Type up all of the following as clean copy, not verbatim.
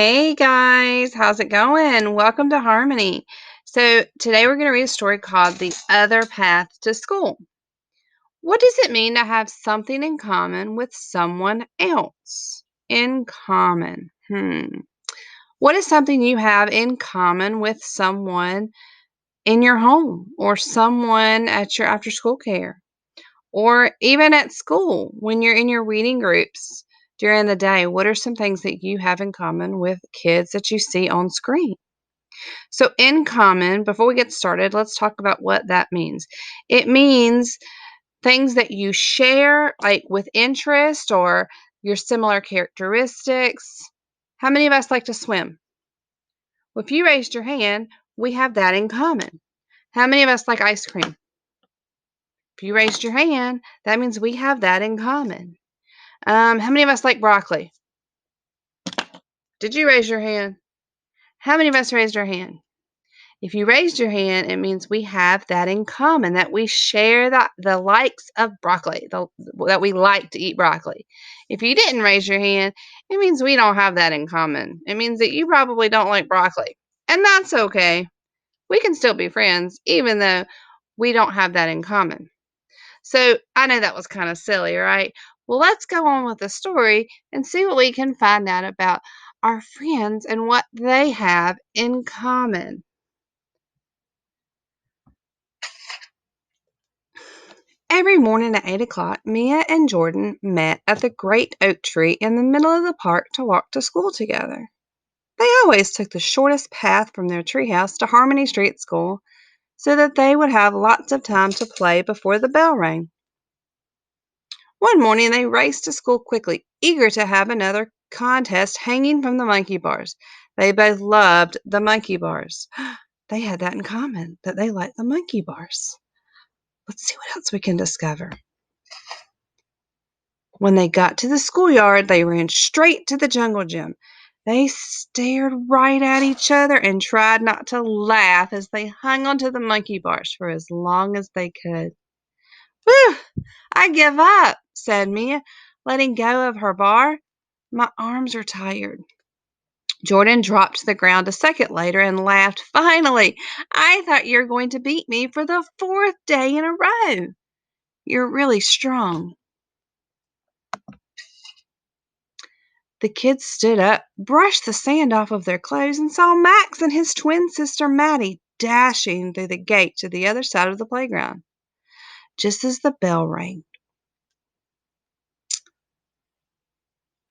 Hey guys, how's it going? Welcome to Harmony. So, today we're going to read a story called The Other Path to School. What does it mean to have something in common with someone else? In common. What is something you have in common with someone in your home or someone at your after school care or even at school when you're in your reading groups during the day? What are some things that you have in common with kids that you see on screen? So, in common, before we get started, let's talk about what that means. It means things that you share, like with interest or your similar characteristics. How many of us like to swim? Well, if you raised your hand, we have that in common. How many of us like ice cream? If you raised your hand, that means we have that in common. How many of us like broccoli? Did you raise your hand? How many of us raised our hand? If you raised your hand, it means we have that in common, that we share the likes of broccoli, that we like to eat broccoli. If you didn't raise your hand, it means we don't have that in common. It means that you probably don't like broccoli. And that's okay. We can still be friends, even though we don't have that in common. So I know that was kind of silly, right? Well, let's go on with the story and see what we can find out about our friends and what they have in common. Every morning at 8 o'clock, Mia and Jordan met at the great oak tree in the middle of the park to walk to school together. They always took the shortest path from their treehouse to Harmony Street School so that they would have lots of time to play before the bell rang. One morning, they raced to school quickly, eager to have another contest hanging from the monkey bars. They both loved the monkey bars. They had that in common, that they liked the monkey bars. Let's see what else we can discover. When they got to the schoolyard, they ran straight to the jungle gym. They stared right at each other and tried not to laugh as they hung onto the monkey bars for as long as they could. "Whew, I give up," said Mia, letting go of her bar. "My arms are tired." Jordan dropped to the ground a second later and laughed. "Finally, I thought you were going to beat me for the fourth day in a row. You're really strong." The kids stood up, brushed the sand off of their clothes, and saw Max and his twin sister Maddie dashing through the gate to the other side of the playground, just as the bell rang.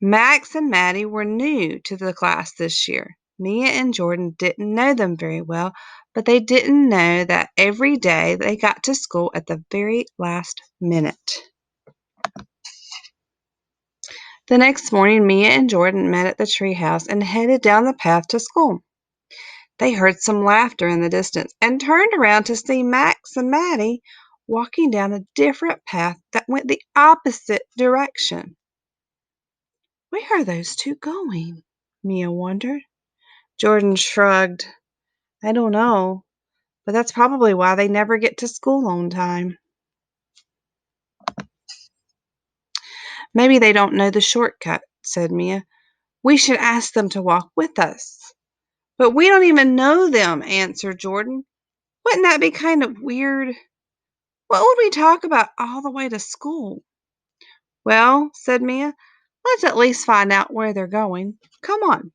Max and Maddie were new to the class this year. Mia and Jordan didn't know them very well, but they didn't know that every day they got to school at the very last minute. The next morning, Mia and Jordan met at the treehouse and headed down the path to school. They heard some laughter in the distance and turned around to see Max and Maddie walking down a different path that went the opposite direction. "Where are those two going?" Mia wondered. Jordan shrugged. "I don't know, but that's probably why they never get to school on time." "Maybe they don't know the shortcut," said Mia. "We should ask them to walk with us." "But we don't even know them," answered Jordan. "Wouldn't that be kind of weird? What would we talk about all the way to school?" "Well," said Mia, "let's at least find out where they're going. Come on."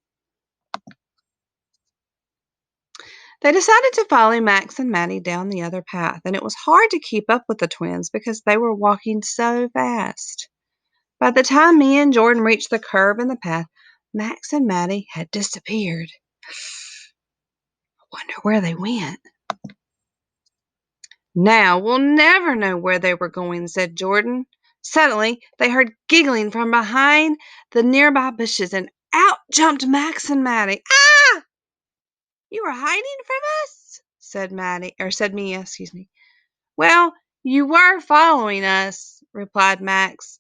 They decided to follow Max and Maddie down the other path, and it was hard to keep up with the twins because they were walking so fast. By the time Mia and Jordan reached the curve in the path, Max and Maddie had disappeared. "I wonder where they went." "Now we'll never know where they were going," said Jordan. Suddenly, they heard giggling from behind the nearby bushes, and out jumped Max and Maddie. "Ah! You were hiding from us?" said Mia, excuse me. "Well, you were following us," replied Max.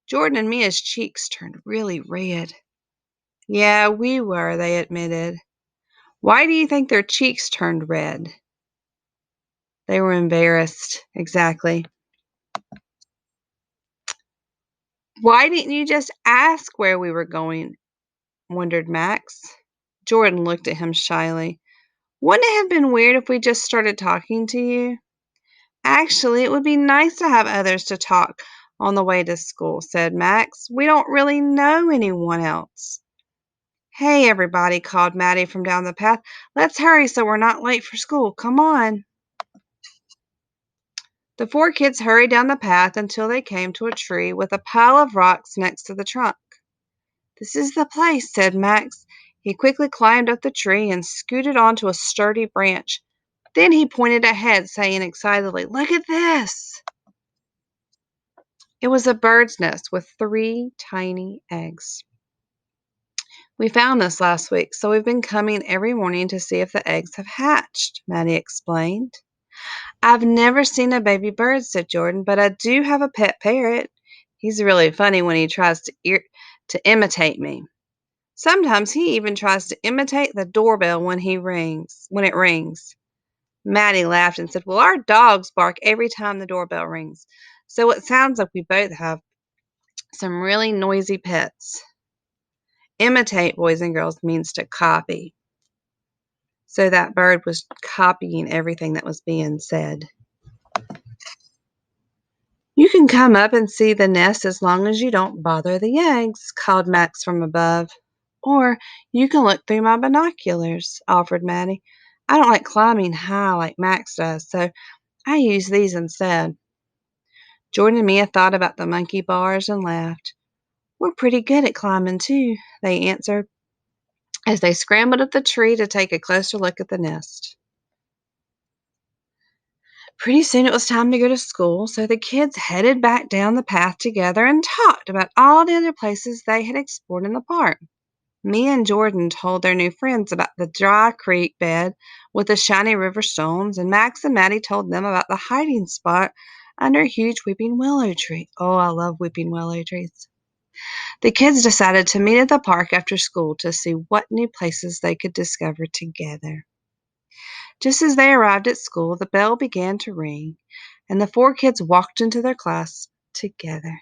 Jordan and Mia's cheeks turned really red. "Yeah, we were," they admitted. "Why do you think their cheeks turned red?" They were embarrassed. Exactly. "Why didn't you just ask where we were going?" wondered Max. Jordan looked at him shyly. Wouldn't it have been weird if we just started talking to you? Actually, it would be nice to have others to talk on the way to school, said Max. We don't really know anyone else. Hey, everybody, called Maddie from down the path. Let's hurry so we're not late for school. Come on. The four kids hurried down the path until they came to a tree with a pile of rocks next to the trunk. This is the place, said Max. He quickly climbed up the tree and scooted onto a sturdy branch. Then he pointed ahead, saying excitedly, Look at this! It was a bird's nest with 3 tiny eggs. We found this last week, so we've been coming every morning to see if the eggs have hatched, Maddie explained. I've never seen a baby bird, said Jordan, but I do have a pet parrot. He's really funny when he tries to imitate me. Sometimes he even tries to imitate the doorbell when it rings. Maddie laughed and said, Well, our dogs bark every time the doorbell rings. So it sounds like we both have some really noisy pets. Imitate, boys and girls, means to copy. So that bird was copying everything that was being said. You can come up and see the nest as long as you don't bother the eggs, called Max from above. Or you can look through my binoculars, offered Maddie. I don't like climbing high like Max does, so I use these instead. Jordan and Mia thought about the monkey bars and laughed. We're pretty good at climbing, too, they answered, as they scrambled up the tree to take a closer look at the nest. Pretty soon it was time to go to school, so the kids headed back down the path together and talked about all the other places they had explored in the park. Mia and Jordan told their new friends about the dry creek bed with the shiny river stones, and Max and Maddie told them about the hiding spot under a huge weeping willow tree. Oh, I love weeping willow trees. The kids decided to meet at the park after school to see what new places they could discover together. Just as they arrived at school, the bell began to ring, and the four kids walked into their class together.